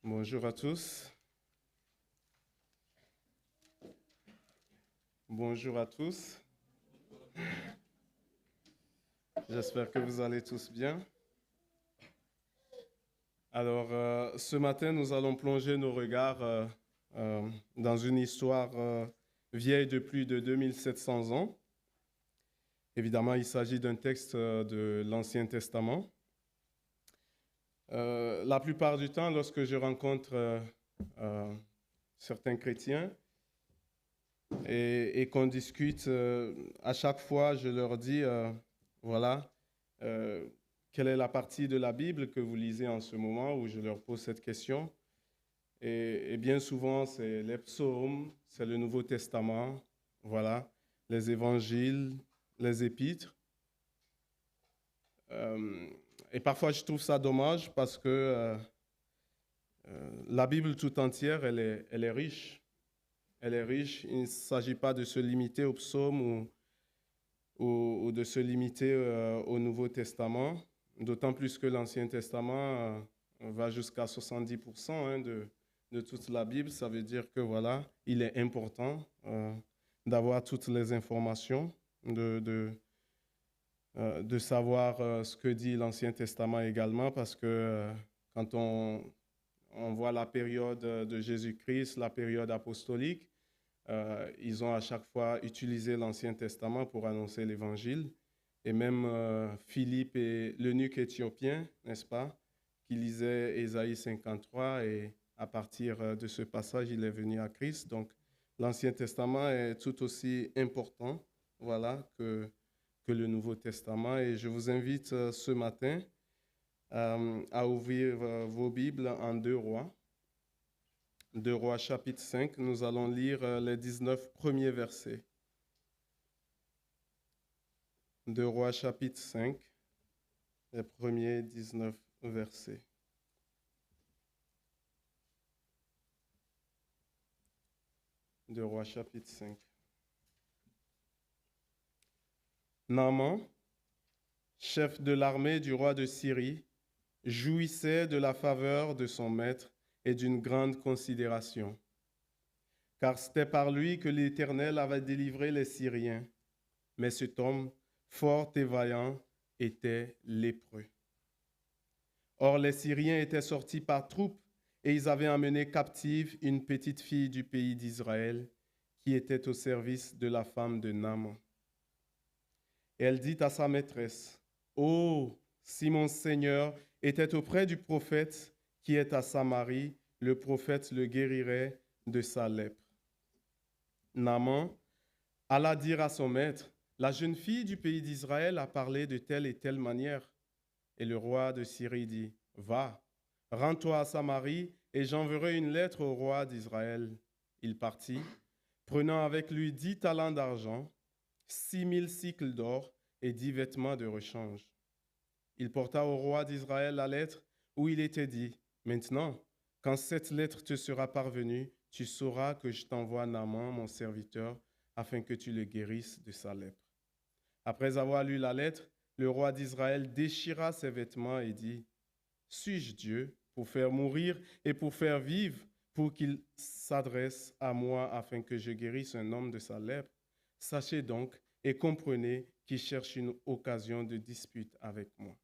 Bonjour à tous. Bonjour à tous. J'espère que vous allez tous bien. Alors, ce matin, nous allons plonger nos regards dans une histoire vieille de plus de 2700 ans. Évidemment, il s'agit d'un texte de l'Ancien Testament. La plupart du temps, lorsque je rencontre certains chrétiens, et qu'on discute, à chaque fois, je leur dis, voilà, euh, quelle est la partie de la Bible que vous lisez en ce moment, où je leur pose cette question. Et bien souvent, c'est les psaumes, c'est le Nouveau Testament, voilà, les évangiles, les épîtres. Euh, et parfois, je trouve ça dommage parce que la Bible tout entière, elle est riche. Elle est riche. Il ne s'agit pas de se limiter aux psaumes ou de se limiter au Nouveau Testament, d'autant plus que l'Ancien Testament va jusqu'à 70% de toute la Bible. Ça veut dire que voilà, il est important d'avoir toutes les informations, de savoir ce que dit l'Ancien Testament également, parce que quand on voit la période de Jésus-Christ, la période apostolique, ils ont à chaque fois utilisé l'Ancien Testament pour annoncer l'Évangile. Et même Philippe et l'eunuque éthiopien, n'est-ce pas, qui lisait Ésaïe 53 et à partir de ce passage, il est venu à Christ. Donc, l'Ancien Testament est tout aussi important, voilà, que le Nouveau Testament. Et je vous invite ce matin à ouvrir vos Bibles en 2 Rois. 2 Rois chapitre 5, nous allons lire les 19 premiers versets. 2 Rois chapitre 5, les premiers 19 versets. De Rois chapitre 5. Naaman, chef de l'armée du roi de Syrie, jouissait de la faveur de son maître et d'une grande considération, car c'était par lui que l'Éternel avait délivré les Syriens. Mais cet homme, fort et vaillant, était lépreux. Or, les Syriens étaient sortis par troupes et ils avaient emmené captive une petite fille du pays d'Israël qui était au service de la femme de Naaman. Et elle dit à sa maîtresse, « Oh, si mon Seigneur était auprès du prophète qui est à Samarie, le prophète le guérirait de sa lèpre. » Naaman alla dire à son maître, « La jeune fille du pays d'Israël a parlé de telle et telle manière. » Et le roi de Syrie dit, « Va, rends-toi à Samarie, et j'enverrai une lettre au roi d'Israël. » Il partit, prenant avec lui 10 talents d'argent, 6000 cycles d'or et 10 vêtements de rechange. Il porta au roi d'Israël la lettre où il était dit, « Maintenant, quand cette lettre te sera parvenue, tu sauras que je t'envoie Naaman, mon serviteur, afin que tu le guérisses de sa lèpre. » Après avoir lu la lettre, le roi d'Israël déchira ses vêtements et dit, « Suis-je Dieu pour faire mourir et pour faire vivre, pour qu'il s'adresse à moi afin que je guérisse un homme de sa lèpre? Sachez donc et comprenez qu'il cherche une occasion de dispute avec moi. »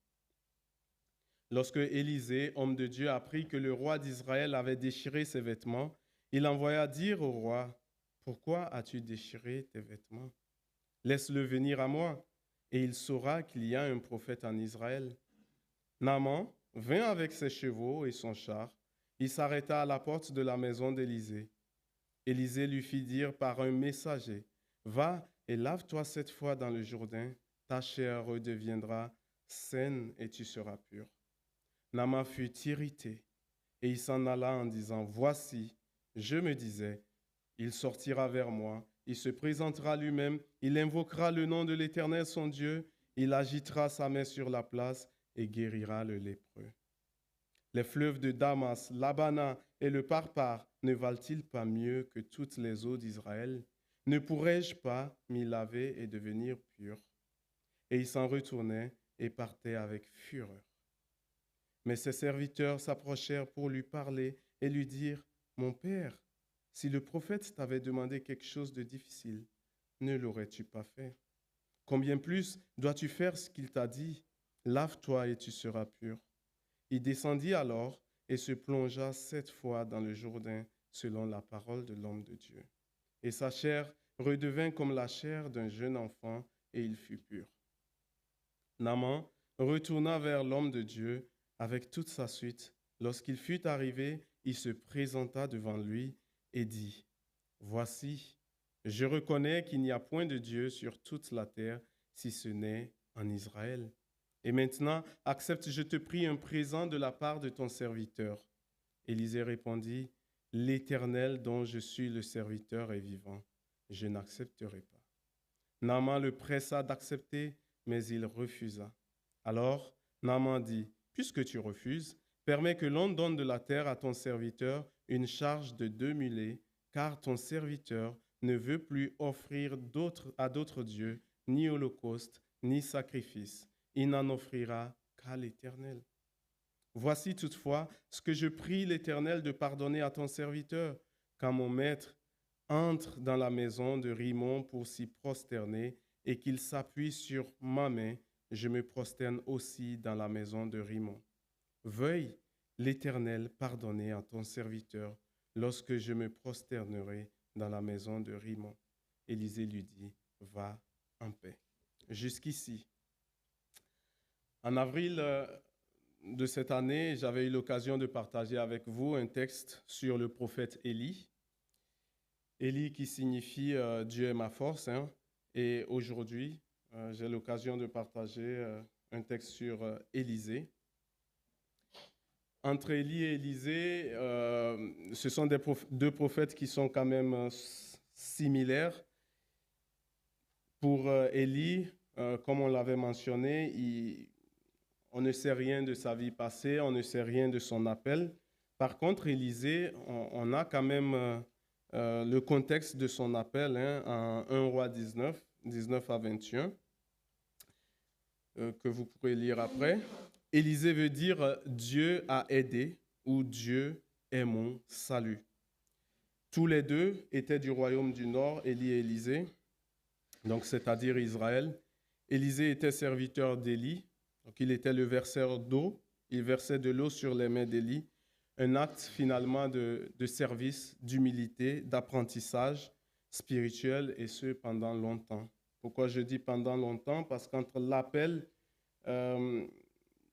Lorsque Élisée, homme de Dieu, apprit que le roi d'Israël avait déchiré ses vêtements, il envoya dire au roi, « Pourquoi as-tu déchiré tes vêtements? Laisse-le venir à moi, et il saura qu'il y a un prophète en Israël. » Naaman vint avec ses chevaux et son char. Il s'arrêta à la porte de la maison d'Élisée. Élisée lui fit dire par un messager, « Va et lave-toi 7 fois dans le Jourdain, ta chair redeviendra saine et tu seras pur. » Naaman fut irrité et il s'en alla en disant, « Voici, je me disais, il sortira vers moi, il se présentera lui-même, il invoquera le nom de l'Éternel son Dieu, il agitera sa main sur la place et guérira le lépreux. Les fleuves de Damas, l'Abana et le Parpar ne valent-ils pas mieux que toutes les eaux d'Israël? Ne pourrais-je pas m'y laver et devenir pur? » Et il s'en retournait et partait avec fureur. Mais ses serviteurs s'approchèrent pour lui parler et lui dirent, « Mon père, si le prophète t'avait demandé quelque chose de difficile, ne l'aurais-tu pas fait? Combien plus dois-tu faire ce qu'il t'a dit? Lave-toi et tu seras pur. » Il descendit alors et se plongea 7 fois dans le Jourdain selon la parole de l'homme de Dieu. Et sa chair redevint comme la chair d'un jeune enfant et il fut pur. Naaman retourna vers l'homme de Dieu avec toute sa suite. Lorsqu'il fut arrivé, il se présenta devant lui et dit, « Voici, je reconnais qu'il n'y a point de Dieu sur toute la terre, si ce n'est en Israël. Et maintenant, accepte, je te prie, un présent de la part de ton serviteur. » Élisée répondit, « L'Éternel dont je suis le serviteur est vivant. Je n'accepterai pas. » Naaman le pressa d'accepter, mais il refusa. Alors Naaman dit, « Puisque tu refuses, permets que l'on donne de la terre à ton serviteur une charge de 2 mulets, car ton serviteur ne veut plus offrir à d'autres dieux, ni holocauste, ni sacrifice. Il n'en offrira qu'à l'Éternel. Voici toutefois ce que je prie l'Éternel de pardonner à ton serviteur, quand mon maître entre dans la maison de Rimon pour s'y prosterner et qu'il s'appuie sur ma main, je me prosterne aussi dans la maison de Rimon. Veuille l'Éternel pardonner à ton serviteur lorsque je me prosternerai dans la maison de Rimon. » Élisée lui dit, « Va en paix. » Jusqu'ici. En avril de cette année, j'avais eu l'occasion de partager avec vous un texte sur le prophète Élie. Élie qui signifie Dieu est ma force. Et aujourd'hui, j'ai l'occasion de partager un texte sur Élisée. Entre Élie et Élisée, ce sont deux prophètes qui sont quand même similaires. Pour Élie, comme on l'avait mentionné, on ne sait rien de sa vie passée, on ne sait rien de son appel. Par contre, Élisée, on a quand même le contexte de son appel en 1 Roi 19, 19 à 21, que vous pourrez lire après. Élisée veut dire « Dieu a aidé » ou « Dieu est mon salut ». Tous les deux étaient du royaume du Nord, Élie et Élisée, donc c'est-à-dire Israël. Élisée était serviteur d'Élie, donc il était le verseur d'eau, il versait de l'eau sur les mains d'Élie, un acte finalement de service, d'humilité, d'apprentissage spirituel, et ce pendant longtemps. Pourquoi je dis pendant longtemps? Parce qu'entre l'appel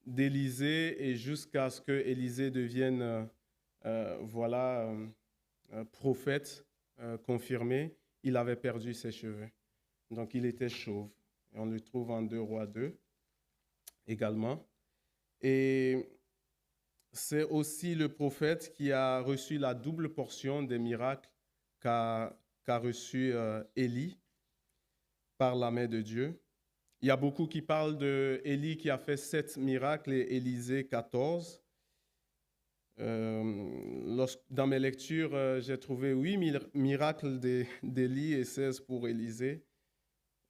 d'Élisée et jusqu'à ce que Élisée devienne prophète confirmé, il avait perdu ses cheveux. Donc il était chauve. Et on le trouve en 2 Rois 2 également. Et c'est aussi le prophète qui a reçu la double portion des miracles qu'a reçu Élie par la main de Dieu. Il y a beaucoup qui parlent d'Élie qui a fait 7 miracles et Élisée 14. Dans mes lectures, j'ai trouvé 8 miracles d'Élie et 16 pour Élisée.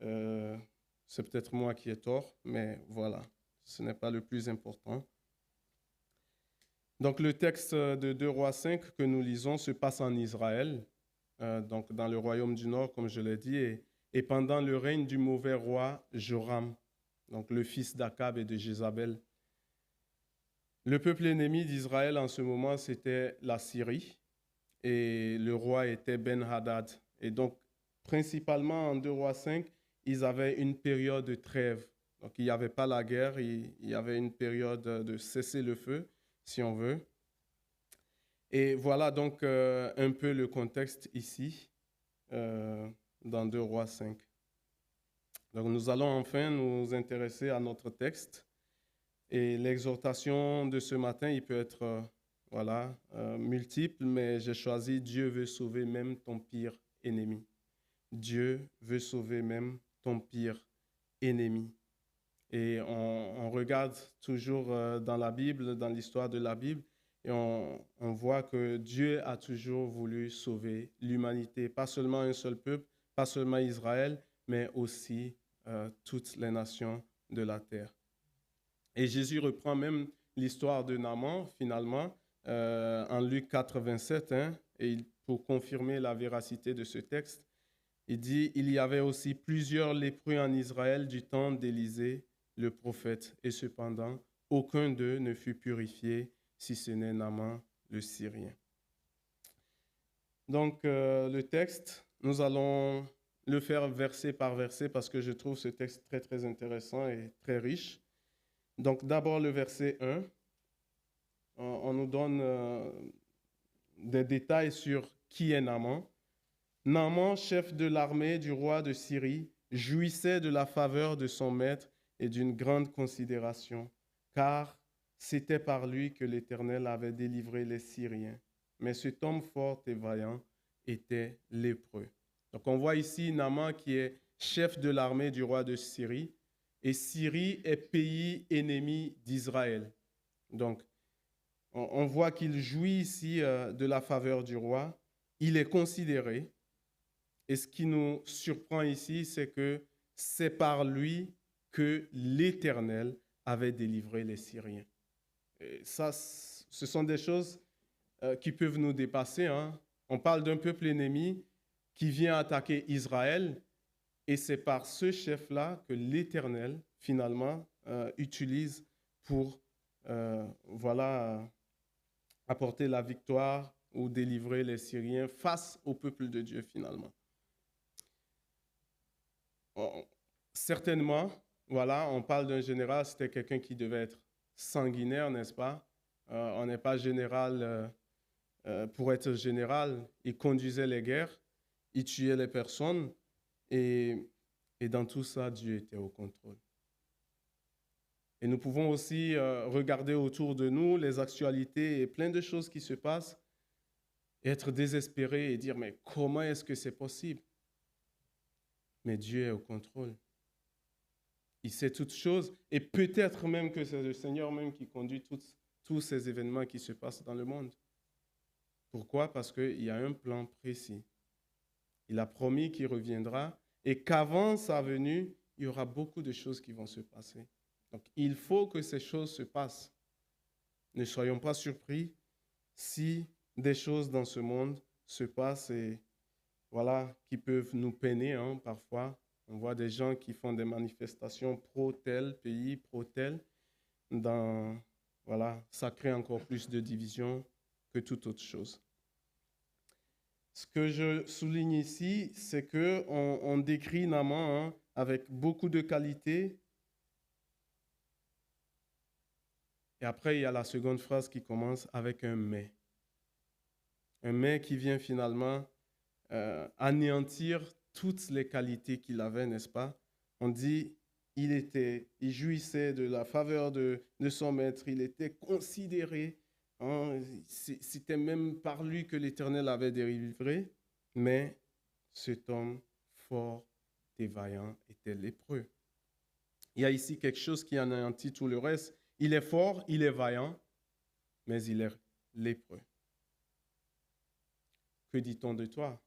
C'est peut-être moi qui ai tort, mais voilà, ce n'est pas le plus important. Donc le texte de 2 Rois 5 que nous lisons se passe en Israël, donc dans le royaume du Nord, comme je l'ai dit, et pendant le règne du mauvais roi Joram, donc le fils d'Akab et de Jézabel. Le peuple ennemi d'Israël en ce moment, c'était la Syrie, et le roi était Ben-Hadad. Et donc, principalement en 2 Rois 5, ils avaient une période de trêve. Donc, il n'y avait pas la guerre, il y avait une période de cessez-le-feu, si on veut. Et voilà donc un peu le contexte ici, dans 2 Rois 5. Donc, nous allons enfin nous intéresser à notre texte. Et l'exhortation de ce matin, il peut être multiple, mais j'ai choisi « Dieu veut sauver même ton pire ennemi ». Dieu veut sauver même ton pire ennemi. Et on regarde toujours dans la Bible, dans l'histoire de la Bible, et on voit que Dieu a toujours voulu sauver l'humanité, pas seulement un seul peuple, pas seulement Israël, mais aussi toutes les nations de la terre. Et Jésus reprend même l'histoire de Naaman, finalement, en Luc 4, 27, hein, pour confirmer la véracité de ce texte, il dit, il y avait aussi plusieurs lépreux en Israël du temps d'Élisée, le prophète, et cependant, aucun d'eux ne fut purifié, si ce n'est Naaman le Syrien. Donc, le texte, nous allons le faire verset par verset parce que je trouve ce texte très, très intéressant et très riche. Donc, d'abord, le verset 1, on nous donne des détails sur qui est Naaman. Naaman, chef de l'armée du roi de Syrie, jouissait de la faveur de son maître et d'une grande considération, car c'était par lui que l'Éternel avait délivré les Syriens. Mais cet homme fort et vaillant était lépreux. Donc on voit ici Naaman qui est chef de l'armée du roi de Syrie, et Syrie est pays ennemi d'Israël. Donc on voit qu'il jouit ici de la faveur du roi, il est considéré. Et ce qui nous surprend ici, c'est que c'est par lui que l'Éternel avait délivré les Syriens. Et ça, ce sont des choses qui peuvent nous dépasser, hein. On parle d'un peuple ennemi qui vient attaquer Israël, et c'est par ce chef-là que l'Éternel, finalement, utilise pour apporter la victoire ou délivrer les Syriens face au peuple de Dieu, finalement. Certainement, on parle d'un général, c'était quelqu'un qui devait être sanguinaire, n'est-ce pas? On n'est pas général pour être général. Il conduisait les guerres, il tuait les personnes, et dans tout ça, Dieu était au contrôle. Et nous pouvons aussi regarder autour de nous les actualités et plein de choses qui se passent, et être désespérés et dire, mais comment est-ce que c'est possible? Mais Dieu est au contrôle. Il sait toutes choses, et peut-être même que c'est le Seigneur même qui conduit tous ces événements qui se passent dans le monde. Pourquoi? Parce qu'il y a un plan précis. Il a promis qu'il reviendra et qu'avant sa venue, il y aura beaucoup de choses qui vont se passer. Donc, il faut que ces choses se passent. Ne soyons pas surpris si des choses dans ce monde se passent et qui peuvent nous peiner parfois. On voit des gens qui font des manifestations pro-tel pays, pro-tel. Ça crée encore plus de division que toute autre chose. Ce que je souligne ici, c'est qu'on décrit Naaman avec beaucoup de qualités. Et après, il y a la seconde phrase qui commence avec un « mais ». Un « mais » qui vient finalement anéantir toutes les qualités qu'il avait, n'est-ce pas? On dit, il jouissait de la faveur de son maître, il était considéré, c'était même par lui que l'Éternel avait délivré, mais cet homme fort et vaillant était lépreux. Il y a ici quelque chose qui anéantit tout le reste. Il est fort, il est vaillant, mais il est lépreux. Que dit-on de toi?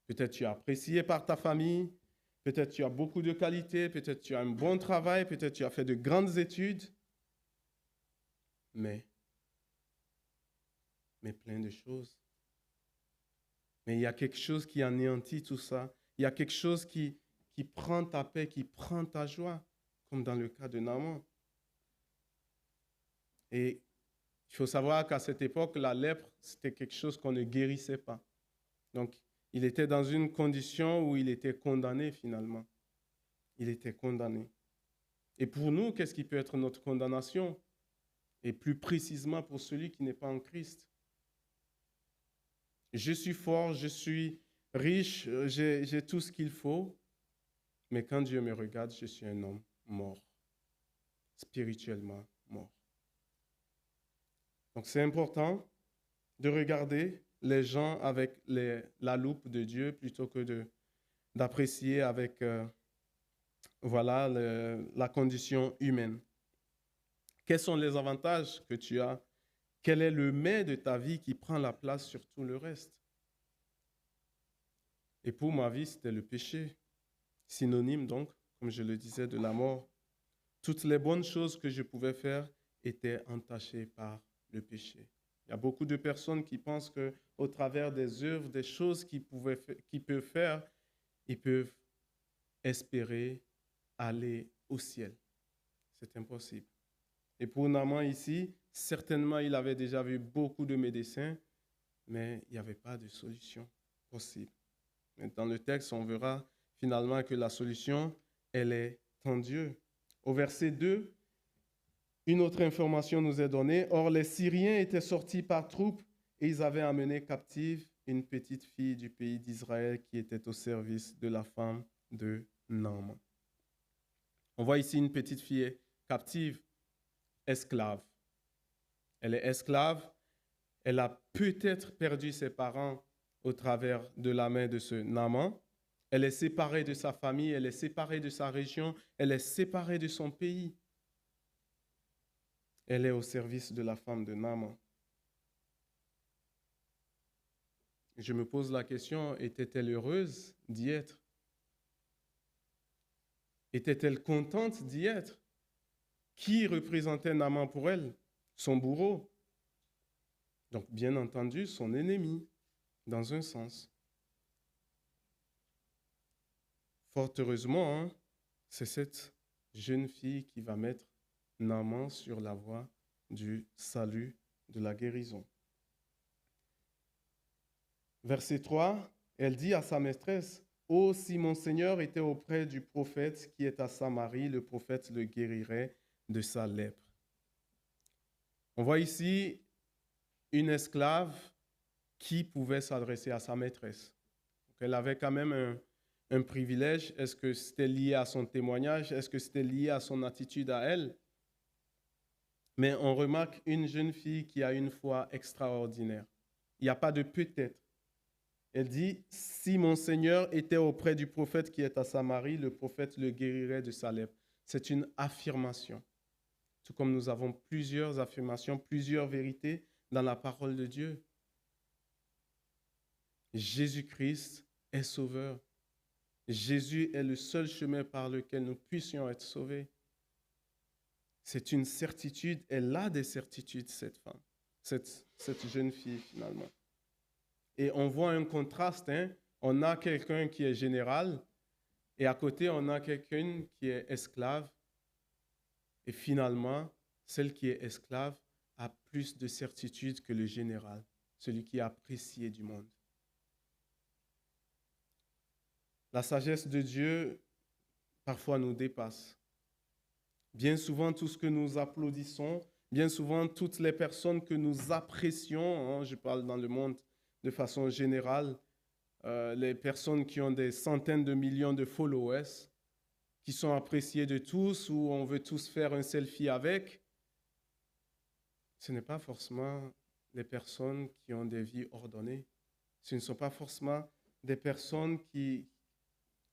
Peut-être tu es apprécié par ta famille, peut-être tu as beaucoup de qualités, peut-être tu as un bon travail, peut-être tu as fait de grandes études, mais plein de choses. Mais il y a quelque chose qui anéantit tout ça. Il y a quelque chose qui prend ta paix, qui prend ta joie, comme dans le cas de Naaman. Et il faut savoir qu'à cette époque, la lèpre, c'était quelque chose qu'on ne guérissait pas. Donc, il était dans une condition où il était condamné finalement. Il était condamné. Et pour nous, qu'est-ce qui peut être notre condamnation? Et plus précisément pour celui qui n'est pas en Christ. Je suis fort, je suis riche, j'ai tout ce qu'il faut, mais quand Dieu me regarde, je suis un homme mort, spirituellement mort. Donc c'est important de regarder les gens avec la loupe de Dieu plutôt que d'apprécier avec la condition humaine. Quels sont les avantages que tu as? Quel est le mais de ta vie qui prend la place sur tout le reste? Et pour ma vie, c'était le péché, synonyme donc, comme je le disais, de la mort. Toutes les bonnes choses que je pouvais faire étaient entachées par le péché. Il y a beaucoup de personnes qui pensent qu'au travers des œuvres, des choses qu'ils peuvent faire, ils peuvent espérer aller au ciel. C'est impossible. Et pour Naaman ici, certainement, il avait déjà vu beaucoup de médecins, mais il n'y avait pas de solution possible. Mais dans le texte, on verra finalement que la solution, elle est en Dieu. Au verset 2, une autre information nous est donnée. Or, les Syriens étaient sortis par troupes et ils avaient amené captive une petite fille du pays d'Israël qui était au service de la femme de Naaman. On voit ici une petite fille captive, esclave. Elle est esclave. Elle a peut-être perdu ses parents au travers de la main de ce Naaman. Elle est séparée de sa famille, elle est séparée de sa région, elle est séparée de son pays. Elle est au service de la femme de Naaman. Je me pose la question, était-elle heureuse d'y être? Était-elle contente d'y être? Qui représentait Naaman pour elle? Son bourreau. Donc, bien entendu, son ennemi, dans un sens. Fort heureusement, hein, c'est cette jeune fille qui va mettre Naaman sur la voie du salut, de la guérison. Verset 3, elle dit à sa maîtresse, « Oh, si mon Seigneur était auprès du prophète qui est à Samarie, le prophète le guérirait de sa lèpre. » On voit ici une esclave qui pouvait s'adresser à sa maîtresse. Donc, elle avait quand même un privilège. Est-ce que c'était lié à son témoignage? Est-ce que c'était lié à son attitude à elle? Mais on remarque une jeune fille qui a une foi extraordinaire. Il n'y a pas de peut-être. Elle dit, si mon Seigneur était auprès du prophète qui est à Samarie, le prophète le guérirait de sa lèpre. C'est une affirmation. Tout comme nous avons plusieurs affirmations, plusieurs vérités dans la parole de Dieu. Jésus-Christ est sauveur. Jésus est le seul chemin par lequel nous puissions être sauvés. C'est une certitude, elle a des certitudes, cette femme, cette jeune fille finalement. Et on voit un contraste, hein? On a quelqu'un qui est général et à côté on a quelqu'un qui est esclave. Et finalement, celle qui est esclave a plus de certitude que le général, celui qui est apprécié du monde. La sagesse de Dieu, parfois, nous dépasse. Bien souvent, tout ce que nous applaudissons, bien souvent, toutes les personnes que nous apprécions, hein, je parle dans le monde de façon générale, les personnes qui ont des centaines de millions de followers, qui sont appréciées de tous, où on veut tous faire un selfie avec, ce n'est pas forcément les personnes qui ont des vies ordonnées. Ce ne sont pas forcément des personnes qui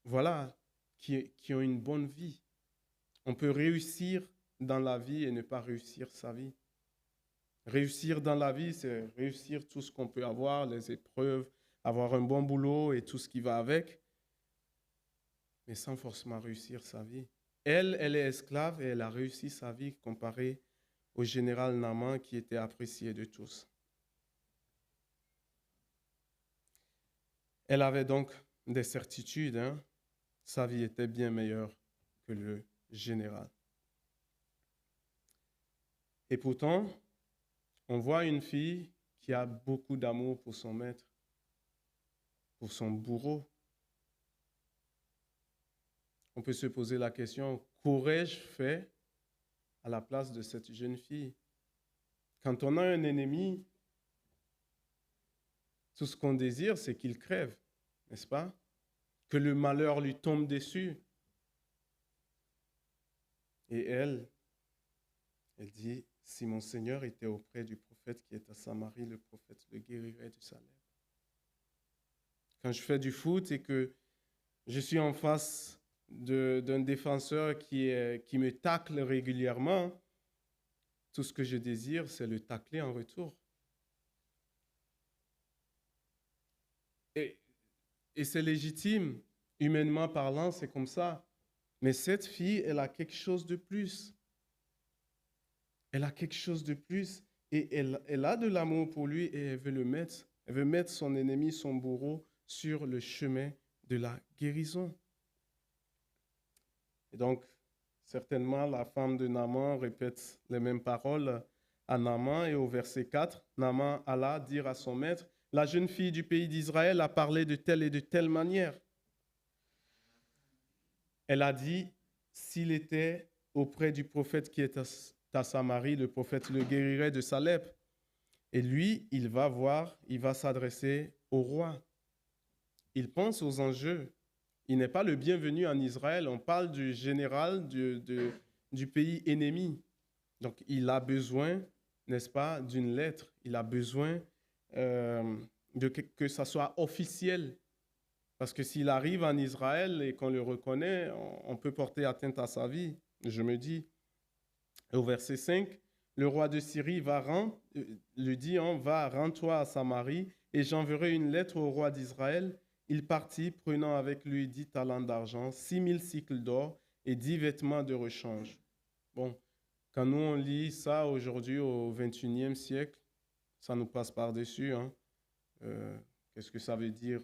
ont une bonne vie. On peut réussir dans la vie et ne pas réussir sa vie. Réussir dans la vie, c'est réussir tout ce qu'on peut avoir, les épreuves, avoir un bon boulot et tout ce qui va avec, mais sans forcément réussir sa vie. Elle est esclave et elle a réussi sa vie comparée au général Naaman qui était apprécié de tous. Elle avait donc des certitudes, hein? Sa vie était bien meilleure que le général. Et pourtant, on voit une fille qui a beaucoup d'amour pour son maître, pour son bourreau. On peut se poser la question, qu'aurais-je fait à la place de cette jeune fille? Quand on a un ennemi, tout ce qu'on désire, c'est qu'il crève, n'est-ce pas? Que le malheur lui tombe dessus. Et elle dit, si mon Seigneur était auprès du prophète qui est à Samarie, le prophète le guérirait de sa lèpre. Quand je fais du foot et que je suis en face d'un défenseur qui me tacle régulièrement, tout ce que je désire, c'est le tacler en retour. Et c'est légitime, humainement parlant, c'est comme ça. Mais cette fille, elle a quelque chose de plus. Elle a quelque chose de plus Et elle a de l'amour pour lui et elle veut mettre son ennemi, son bourreau, sur le chemin de la guérison. Et donc, certainement, la femme de Naaman répète les mêmes paroles à Naaman. Et au verset 4, Naaman alla dire à son maître, « La jeune fille du pays d'Israël a parlé de telle et de telle manière. Elle a dit, s'il était auprès du prophète qui est à Samarie, le prophète le guérirait de sa lèpre. Et lui, il va s'adresser au roi. Il pense aux enjeux. Il n'est pas le bienvenu en Israël. On parle du général du pays ennemi. Donc, il a besoin, n'est-ce pas, d'une lettre. Il a besoin que ça soit officiel. Parce que s'il arrive en Israël et qu'on le reconnaît, on peut porter atteinte à sa vie, je me dis. Au verset 5, le roi de Syrie lui dit, va, rends-toi à Samarie et j'enverrai une lettre au roi d'Israël. Il partit, prenant avec lui 10 talents d'argent, 6000 cycles d'or et 10 vêtements de rechange. Bon, quand nous on lit ça aujourd'hui au 21e siècle, ça nous passe par-dessus. Qu'est-ce que ça veut dire?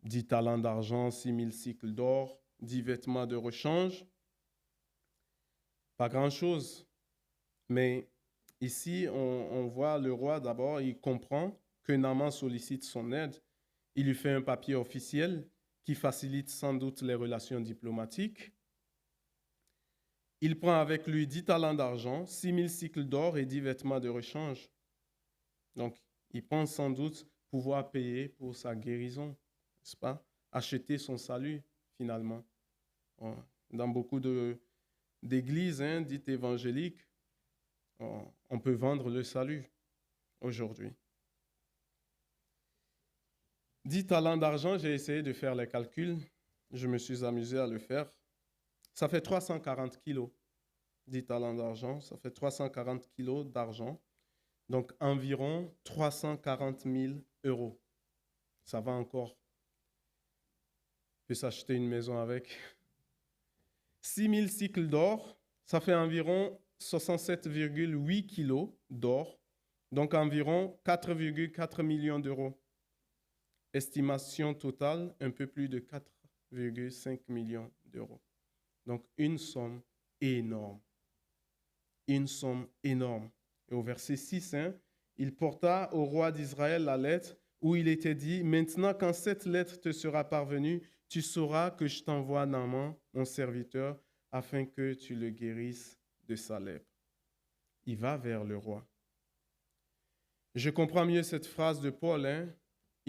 10 talents d'argent, 6000 cycles d'or, 10 vêtements de rechange. Pas grand-chose. Mais ici, on voit le roi d'abord, il comprend que Naaman sollicite son aide. Il lui fait un papier officiel qui facilite sans doute les relations diplomatiques. Il prend avec lui 10 talents d'argent, 6000 cycles d'or et 10 vêtements de rechange. Donc, il pense sans doute pouvoir payer pour sa guérison, n'est-ce pas? Acheter son salut, finalement. Dans beaucoup d'églises dites évangéliques, on peut vendre le salut aujourd'hui. 10 talents d'argent, j'ai essayé de faire les calculs. Je me suis amusé à le faire. Ça fait 340 kilos. 10 talents d'argent, ça fait 340 kilos d'argent. Donc environ 340 000 euros. Ça va encore. On peut s'acheter une maison avec. 6000 cycles d'or, ça fait environ 67,8 kilos d'or. Donc environ 4,4 millions d'euros. Estimation totale, un peu plus de 4,5 millions d'euros. Donc, une somme énorme. Une somme énorme. Et au verset 6, il porta au roi d'Israël la lettre où il était dit, « Maintenant, quand cette lettre te sera parvenue, tu sauras que je t'envoie Naaman, mon serviteur, afin que tu le guérisses de sa lèpre. » Il va vers le roi. Je comprends mieux cette phrase de Paul,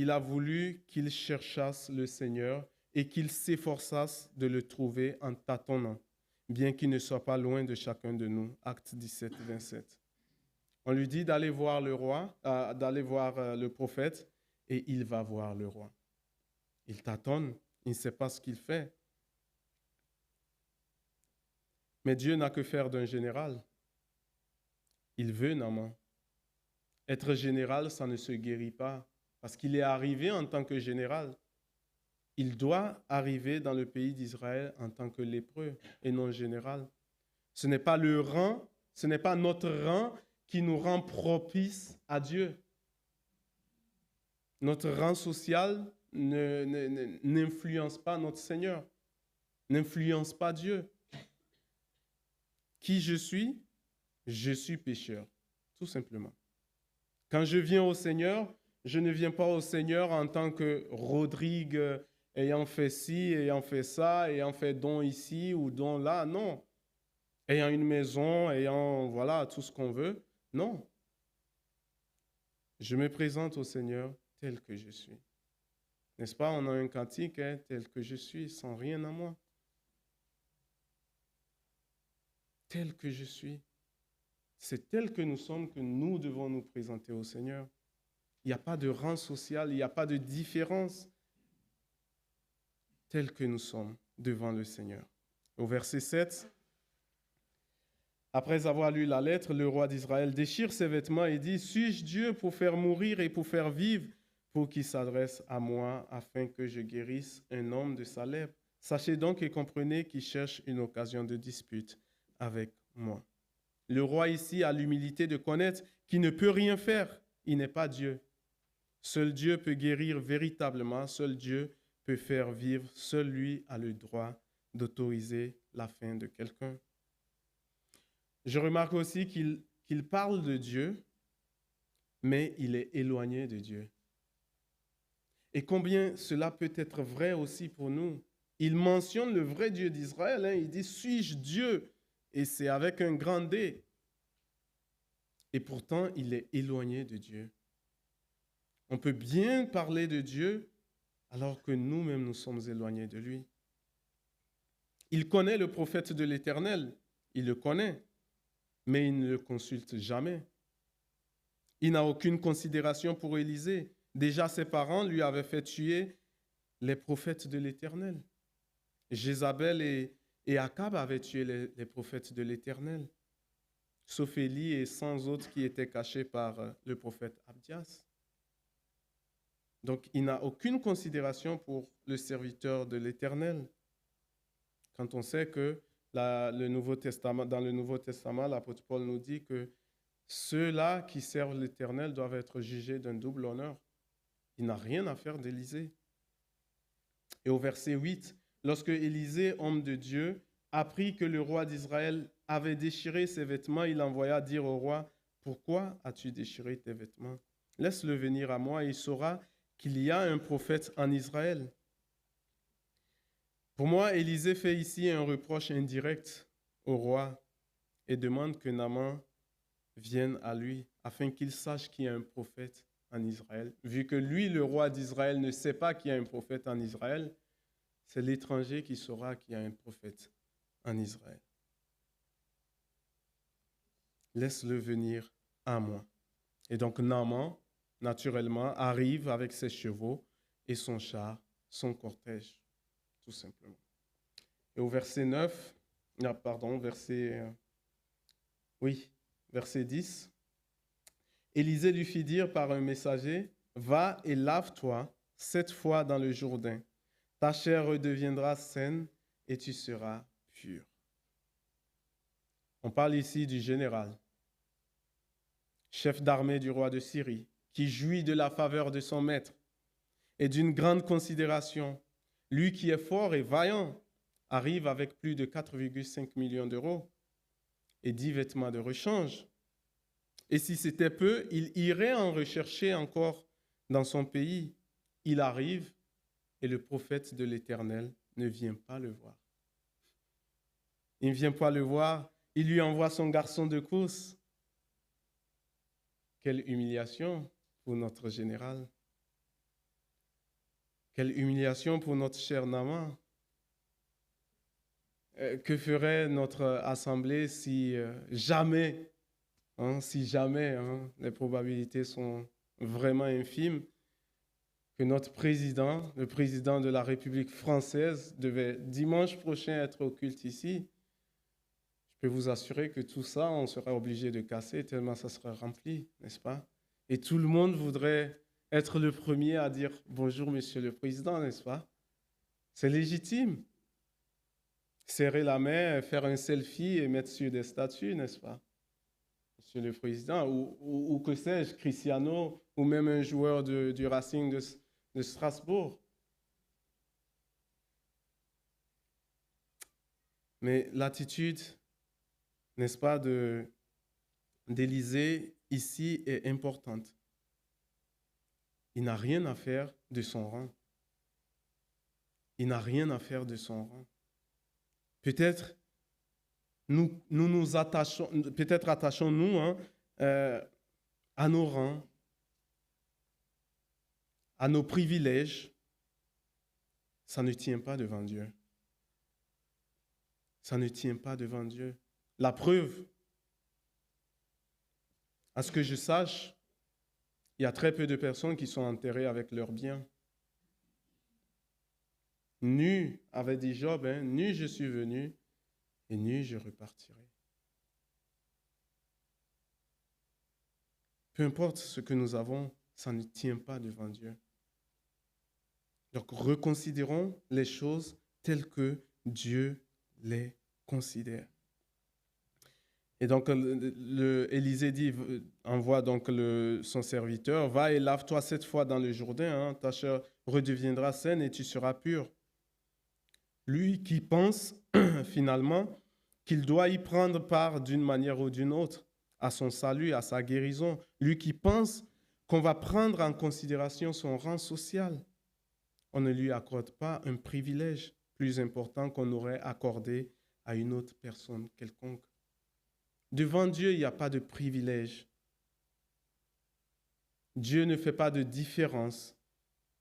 Il a voulu qu'il cherchasse le Seigneur et qu'il s'efforçasse de le trouver en tâtonnant, bien qu'il ne soit pas loin de chacun de nous. Acte 17, 27. On lui dit d'aller voir le roi, d'aller voir le prophète, et il va voir le roi. Il tâtonne, il ne sait pas ce qu'il fait. Mais Dieu n'a que faire d'un général. Il veut Naaman. Être général, ça ne se guérit pas. Parce qu'il est arrivé en tant que général. Il doit arriver dans le pays d'Israël en tant que lépreux et non général. Ce n'est pas le rang, ce n'est pas notre rang qui nous rend propice à Dieu. Notre rang social n'influence pas notre Seigneur, n'influence pas Dieu. Qui je suis? Je suis pécheur, tout simplement. Quand je viens au Seigneur, je ne viens pas au Seigneur en tant que Rodrigue ayant fait ci, ayant fait ça, ayant fait don ici ou don là, non. Ayant une maison, ayant tout ce qu'on veut, non. Je me présente au Seigneur tel que je suis. N'est-ce pas, on a un cantique, tel que je suis, sans rien à moi. Tel que je suis. C'est tel que nous sommes que nous devons nous présenter au Seigneur. Il n'y a pas de rang social, il n'y a pas de différence. Tel que nous sommes devant le Seigneur. Au verset 7, après avoir lu la lettre, le roi d'Israël déchire ses vêtements et dit, « Suis-je Dieu pour faire mourir et pour faire vivre, pour qu'il s'adresse à moi afin que je guérisse un homme de sa lèpre? Sachez donc et comprenez qu'il cherche une occasion de dispute avec moi. » Le roi ici a l'humilité de connaître qu'il ne peut rien faire. Il n'est pas Dieu. Seul Dieu peut guérir véritablement. Seul Dieu peut faire vivre. Seul lui a le droit d'autoriser la fin de quelqu'un. Je remarque aussi qu'il parle de Dieu, mais il est éloigné de Dieu. Et combien cela peut être vrai aussi pour nous. Il mentionne le vrai Dieu d'Israël. Il dit, suis-je Dieu? Et c'est avec un grand D. Et pourtant, il est éloigné de Dieu. On peut bien parler de Dieu alors que nous-mêmes nous sommes éloignés de lui. Il connaît le prophète de l'Éternel. Il le connaît, mais il ne le consulte jamais. Il n'a aucune considération pour Élisée. Déjà, ses parents lui avaient fait tuer les prophètes de l'Éternel. Jézabel et Akab avaient tué les prophètes de l'Éternel, sauf Élie et 100 autres qui étaient cachés par le prophète Abdias. Donc, il n'a aucune considération pour le serviteur de l'Éternel. Quand on sait que dans le Nouveau Testament, l'apôtre Paul nous dit que ceux-là qui servent l'Éternel doivent être jugés d'un double honneur. Il n'a rien à faire d'Élisée. Et au verset 8, lorsque Élisée, homme de Dieu, apprit que le roi d'Israël avait déchiré ses vêtements, il envoya dire au roi, « Pourquoi as-tu déchiré tes vêtements? Laisse-le venir à moi et il saura qu'il y a un prophète en Israël. » Pour moi, Élisée fait ici un reproche indirect au roi et demande que Naaman vienne à lui afin qu'il sache qu'il y a un prophète en Israël. Vu que lui, le roi d'Israël, ne sait pas qu'il y a un prophète en Israël, c'est l'étranger qui saura qu'il y a un prophète en Israël. Laisse-le venir à moi. Et donc Naaman, naturellement, arrive avec ses chevaux et son char, son cortège, tout simplement. Et au verset 9, verset 10, Élisée lui fit dire par un messager, « Va et lave-toi 7 fois dans le Jourdain. Ta chair redeviendra saine et tu seras pur. » On parle ici du général, chef d'armée du roi de Syrie, qui jouit de la faveur de son maître et d'une grande considération. Lui qui est fort et vaillant arrive avec plus de 4,5 millions d'euros et 10 vêtements de rechange. Et si c'était peu, il irait en rechercher encore dans son pays. Il arrive et le prophète de l'Éternel ne vient pas le voir. Il ne vient pas le voir, il lui envoie son garçon de course. Quelle humiliation pour notre général. Quelle humiliation pour notre cher Naaman. Que ferait notre assemblée si jamais, les probabilités sont vraiment infimes, que notre président, le président de la République française, devait dimanche prochain être au culte ici. Je peux vous assurer que tout ça, on sera obligé de casser tellement ça sera rempli, n'est-ce pas? Et tout le monde voudrait être le premier à dire « Bonjour, monsieur le président », n'est-ce pas? C'est légitime. Serrer la main, faire un selfie et mettre sur des statues, n'est-ce pas? Monsieur le président, ou que sais-je, Cristiano, ou même un joueur du Racing de Strasbourg. Mais l'attitude, n'est-ce pas, d'Élisée ici est importante. Il n'a rien à faire de son rang. Il n'a rien à faire de son rang. Peut-être nous attachons, peut-être attachons-nous à nos rangs, à nos privilèges. Ça ne tient pas devant Dieu. Ça ne tient pas devant Dieu. La preuve, à ce que je sache, il y a très peu de personnes qui sont enterrées avec leurs biens. Nu, avait dit Job, nu je suis venu et nu je repartirai. Peu importe ce que nous avons, ça ne tient pas devant Dieu. Donc reconsidérons les choses telles que Dieu les considère. Et donc, Élisée dit, envoie donc son serviteur, va et lave-toi 7 fois dans le Jourdain, hein, ta chair redeviendra saine et tu seras pur. Lui qui pense finalement qu'il doit y prendre part d'une manière ou d'une autre à son salut, à sa guérison. Lui qui pense qu'on va prendre en considération son rang social. On ne lui accorde pas un privilège plus important qu'on aurait accordé à une autre personne quelconque. Devant Dieu, il n'y a pas de privilège. Dieu ne fait pas de différence.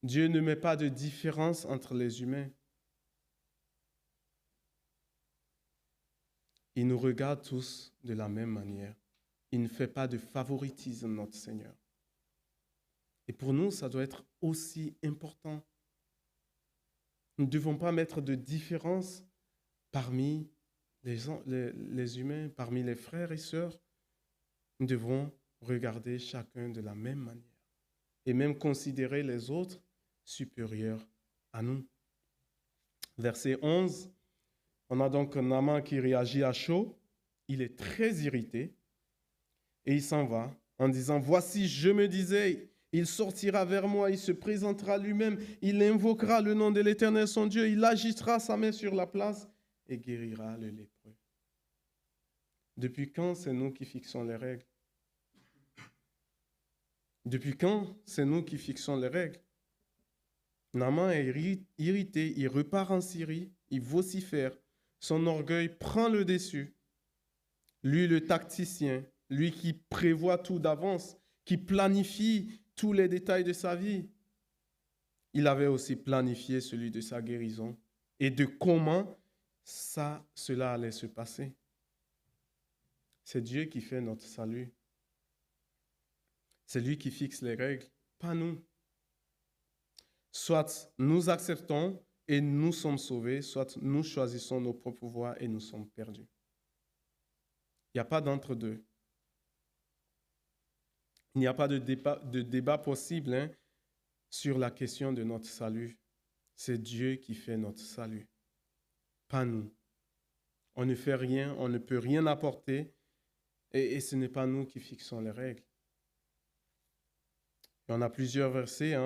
Dieu ne met pas de différence entre les humains. Il nous regarde tous de la même manière. Il ne fait pas de favoritisme, notre Seigneur. Et pour nous, ça doit être aussi important. Nous ne devons pas mettre de différence parmi les humains, parmi les frères et sœurs. Nous devons regarder chacun de la même manière et même considérer les autres supérieurs à nous. Verset 11, on a donc Naaman qui réagit à chaud. Il est très irrité et il s'en va en disant, « Voici, je me disais, il sortira vers moi, il se présentera lui-même, il invoquera le nom de l'Éternel son Dieu, il agitera sa main sur la place et guérira le lépreux. » Depuis quand c'est nous qui fixons les règles? Depuis quand c'est nous qui fixons les règles? Naaman est irrité, il repart en Syrie, il vocifère, son orgueil prend le dessus. Lui, le tacticien, lui qui prévoit tout d'avance, qui planifie tous les détails de sa vie. Il avait aussi planifié celui de sa guérison et de comment cela allait se passer. C'est Dieu qui fait notre salut. C'est lui qui fixe les règles, pas nous. Soit nous acceptons et nous sommes sauvés, soit nous choisissons nos propres voies et nous sommes perdus. Il n'y a pas d'entre-deux. Il n'y a pas de débat possible sur la question de notre salut. C'est Dieu qui fait notre salut, pas nous. On ne fait rien, on ne peut rien apporter et ce n'est pas nous qui fixons les règles. Il y en a plusieurs versets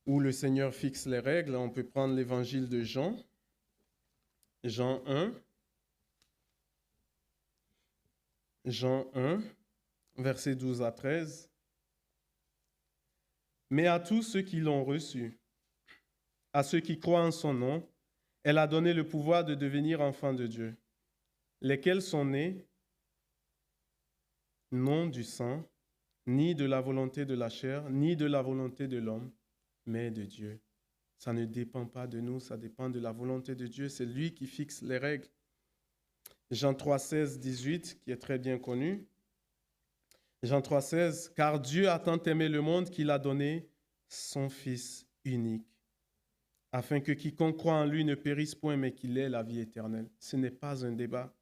où le Seigneur fixe les règles. On peut prendre l'évangile de Jean, Jean 1, versets 12 à 13. Mais à tous ceux qui l'ont reçu, à ceux qui croient en son nom, elle a donné le pouvoir de devenir enfants de Dieu, lesquels sont nés non du sang, ni de la volonté de la chair, ni de la volonté de l'homme, mais de Dieu. Ça ne dépend pas de nous, ça dépend de la volonté de Dieu. C'est lui qui fixe les règles. Jean 3, 16, 18, qui est très bien connu. Jean 3, 16, « Car Dieu a tant aimé le monde qu'il a donné son Fils unique, afin que quiconque croit en lui ne périsse point, mais qu'il ait la vie éternelle. » Ce n'est pas un débat.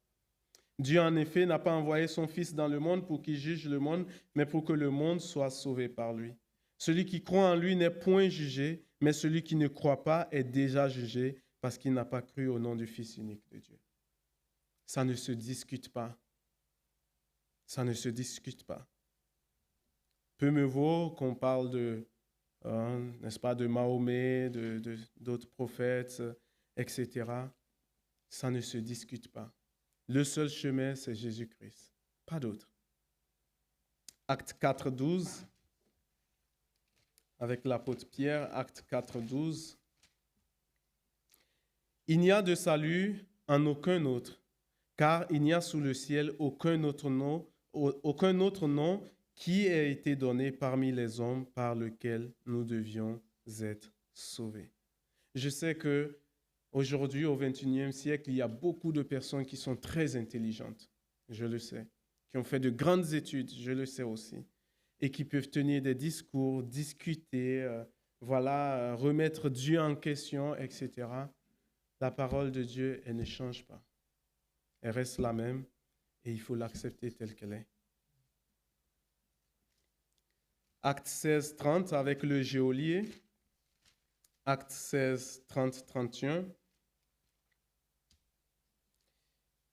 Dieu, en effet, n'a pas envoyé son Fils dans le monde pour qu'il juge le monde, mais pour que le monde soit sauvé par lui. Celui qui croit en lui n'est point jugé, mais celui qui ne croit pas est déjà jugé parce qu'il n'a pas cru au nom du Fils unique de Dieu. Ça ne se discute pas. Ça ne se discute pas. Peu me vaut qu'on parle n'est-ce pas, de Mahomet, d'autres prophètes, etc. Ça ne se discute pas. Le seul chemin, c'est Jésus-Christ, pas d'autre. Acte 4, 12, avec l'apôtre Pierre, Acte 4, 12. « Il n'y a de salut en aucun autre, car il n'y a sous le ciel aucun autre nom qui ait été donné parmi les hommes par lequel nous devions être sauvés. » Je sais que aujourd'hui, au XXIe siècle, il y a beaucoup de personnes qui sont très intelligentes, je le sais, qui ont fait de grandes études, je le sais aussi, et qui peuvent tenir des discours, discuter, remettre Dieu en question, etc. La parole de Dieu, elle ne change pas. Elle reste la même et il faut l'accepter telle qu'elle est. Acte 16, 30 avec le geôlier. Acte 16, 30, 31.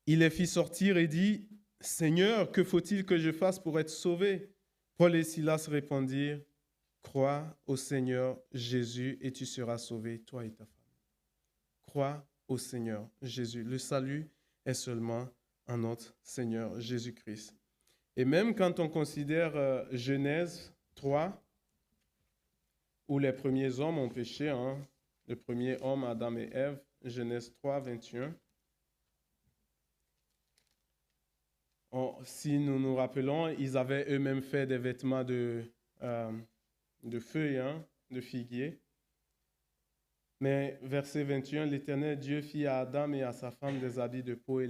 Il les fit sortir et dit, « Seigneur, que faut-il que je fasse pour être sauvé ?» Paul et Silas répondirent, « Crois au Seigneur Jésus et tu seras sauvé, toi et ta famille. » Crois au Seigneur Jésus. Le salut est seulement en notre Seigneur Jésus-Christ. Et même quand on considère Genèse 3, où les premiers hommes ont péché, le premier homme, Adam et Ève, Genèse 3, 21, si nous nous rappelons, ils avaient eux-mêmes fait des vêtements de feuilles, de figuier. Mais verset 21, l'Éternel Dieu fit à Adam et à sa femme des habits de peau et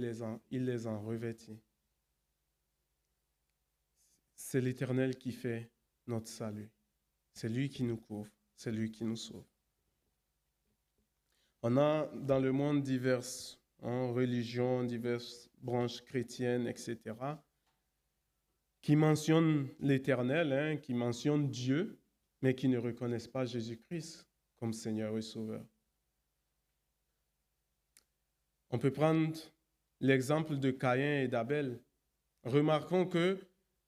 il les en revêtit. C'est l'Éternel qui fait notre salut. C'est lui qui nous couvre, c'est lui qui nous sauve. On a dans le monde diverses religions, diverses branches chrétiennes, etc., qui mentionnent l'Éternel, qui mentionnent Dieu, mais qui ne reconnaissent pas Jésus-Christ comme Seigneur et Sauveur. On peut prendre l'exemple de Caïn et d'Abel. Remarquons que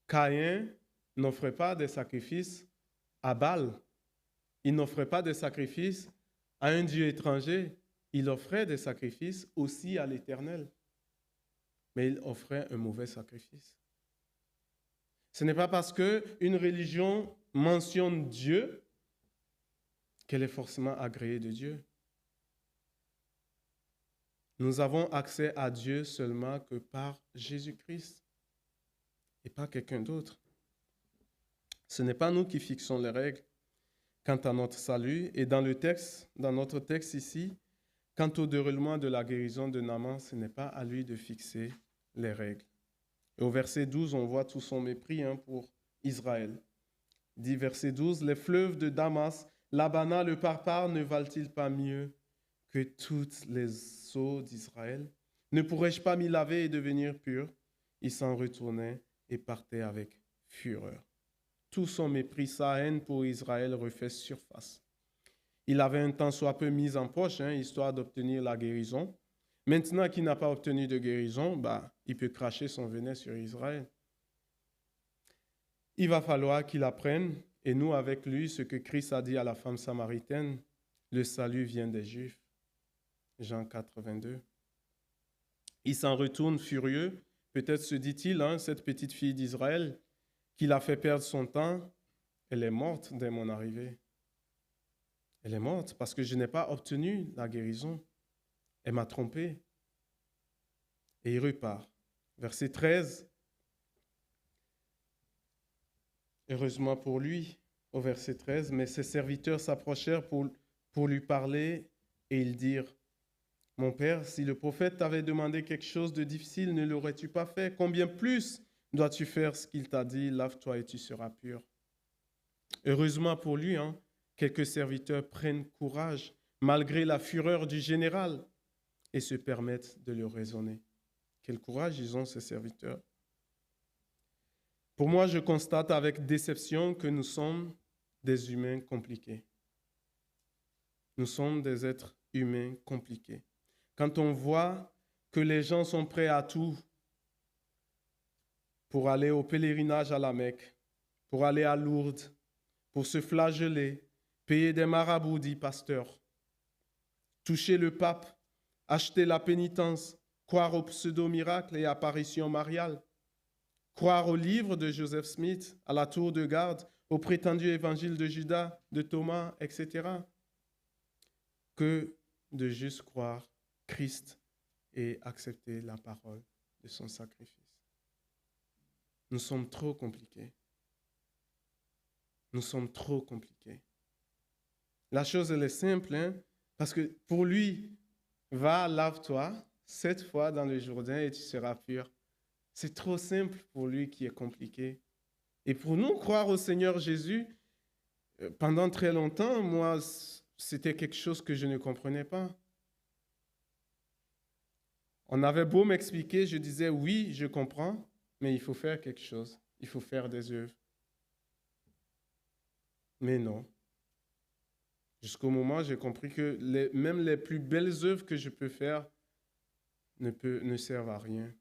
Caïn n'offrait pas de sacrifices à Baal. Il n'offrait pas de sacrifices à un Dieu étranger. Il offrait des sacrifices aussi à l'Éternel. Mais il offrait un mauvais sacrifice. Ce n'est pas parce qu'une religion mentionne Dieu qu'elle est forcément agréée de Dieu. Nous avons accès à Dieu seulement que par Jésus-Christ et pas quelqu'un d'autre. Ce n'est pas nous qui fixons les règles quant à notre salut. Et dans notre texte ici, quant au déroulement de la guérison de Naaman, ce n'est pas à lui de fixer les règles. Et au verset 12, on voit tout son mépris pour Israël. Dit verset 12, « Les fleuves de Damas, l'Abana, le Parpar ne valent-ils pas mieux que toutes les eaux d'Israël? Ne pourrais-je pas m'y laver et devenir pur ?» Il s'en retournait et partait avec fureur. Tout son mépris, sa haine pour Israël refait surface. Il avait un tant soit peu mis en poche, histoire d'obtenir la guérison. Maintenant qu'il n'a pas obtenu de guérison, il peut cracher son venin sur Israël. Il va falloir qu'il apprenne, et nous avec lui, ce que Christ a dit à la femme samaritaine, le salut vient des Juifs. Jean 4, 22. Il s'en retourne furieux. Peut-être se dit-il, cette petite fille d'Israël, qui l'a fait perdre son temps, elle est morte dès mon arrivée. Elle est morte parce que je n'ai pas obtenu la guérison. Elle m'a trompé. Et il repart. Verset 13. Heureusement pour lui, au verset 13, mais ses serviteurs s'approchèrent pour lui parler et ils dirent, « Mon père, si le prophète t'avait demandé quelque chose de difficile, ne l'aurais-tu pas fait? Combien plus dois-tu faire ce qu'il t'a dit? Lave-toi et tu seras pur. » Heureusement pour lui, quelques serviteurs prennent courage, malgré la fureur du général, et se permettent de le raisonner. Quel courage ils ont, ces serviteurs. Pour moi, je constate avec déception que nous sommes des humains compliqués. Nous sommes des êtres humains compliqués. Quand on voit que les gens sont prêts à tout pour aller au pèlerinage à la Mecque, pour aller à Lourdes, pour se flageller, payer des marabouts, dit pasteur, toucher le pape, acheter la pénitence, croire aux pseudo-miracles et apparitions mariales, croire au livre de Joseph Smith, à la tour de garde, au prétendu évangile de Judas, de Thomas, etc. Que de juste croire Christ et accepter la parole de son sacrifice. Nous sommes trop compliqués. Nous sommes trop compliqués. La chose, elle est simple, parce que pour lui, va, lave-toi 7 fois dans le Jourdain et tu seras pur. C'est trop simple pour lui qui est compliqué. Et pour nous, croire au Seigneur Jésus, pendant très longtemps, moi, c'était quelque chose que je ne comprenais pas. On avait beau m'expliquer, je disais oui, je comprends, mais il faut faire quelque chose. Il faut faire des œuvres. Mais non. Jusqu'au moment où j'ai compris que même les plus belles œuvres que je peux faire ne servent à rien,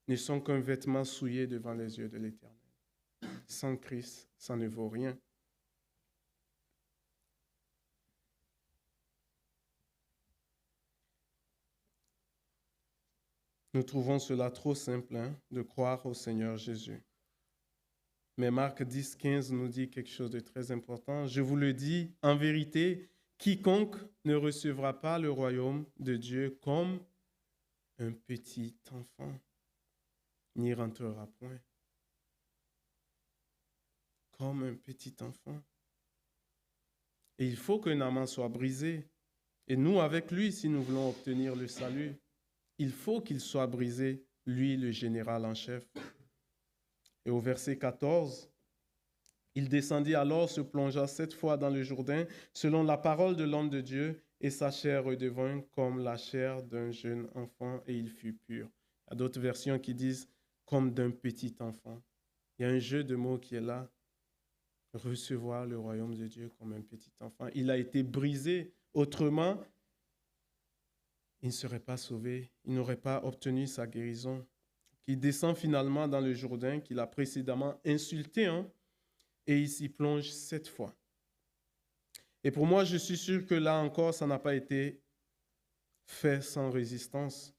ne sont qu'un vêtement souillé devant les yeux de l'Éternel. Sans Christ, ça ne vaut rien. Nous trouvons cela trop simple de croire au Seigneur Jésus. Mais Marc 10, 15 nous dit quelque chose de très important. Je vous le dis, en vérité, quiconque ne recevra pas le royaume de Dieu comme un petit enfant, n'y rentrera point. Comme un petit enfant. Et il faut qu'un amant soit brisé. Et nous, avec lui, si nous voulons obtenir le salut, il faut qu'il soit brisé, lui, le général en chef. Et au verset 14, il descendit alors, se plongea 7 fois dans le Jourdain, selon la parole de l'homme de Dieu, et sa chair redevint comme la chair d'un jeune enfant, et il fut pur. Il y a d'autres versions qui disent comme d'un petit enfant. Il y a un jeu de mots qui est là. Recevoir le royaume de Dieu comme un petit enfant. Il a été brisé. Autrement, il ne serait pas sauvé. Il n'aurait pas obtenu sa guérison. Il descend finalement dans le Jourdain qu'il a précédemment insulté, et il s'y plonge 7 fois. Et pour moi, je suis sûr que là encore, ça n'a pas été fait sans résistance.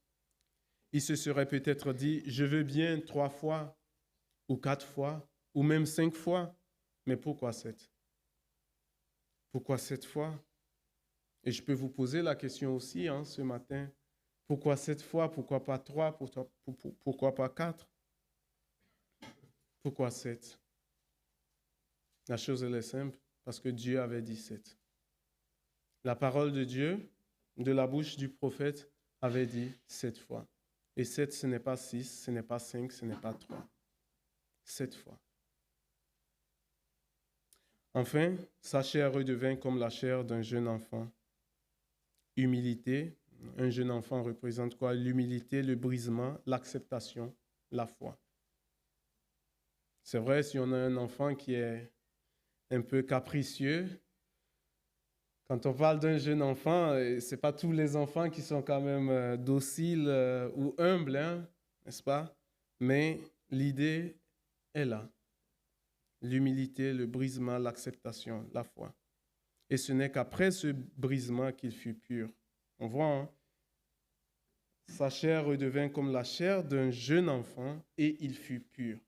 Il se serait peut-être dit, je veux bien 3 fois, ou 4 fois, ou même 5 fois. Mais pourquoi 7? Pourquoi 7 fois? Et je peux vous poser la question aussi ce matin. Pourquoi 7 fois? Pourquoi pas 3? Pourquoi pas 4? Pourquoi 7? La chose elle est simple, parce que Dieu avait dit 7. La parole de Dieu, de la bouche du prophète, avait dit 7 fois. Et 7, ce n'est pas 6, ce n'est pas 5, ce n'est pas 3. 7 fois. Enfin, sa chair redevint comme la chair d'un jeune enfant. Humilité, un jeune enfant représente quoi? L'humilité, le brisement, l'acceptation, la foi. C'est vrai, si on a un enfant qui est un peu capricieux, quand on parle d'un jeune enfant, ce n'est pas tous les enfants qui sont quand même dociles ou humbles, n'est-ce pas? Mais l'idée est là. L'humilité, le brisement, l'acceptation, la foi. Et ce n'est qu'après ce brisement qu'il fut pur. On voit, sa chair redevint comme la chair d'un jeune enfant et il fut pur.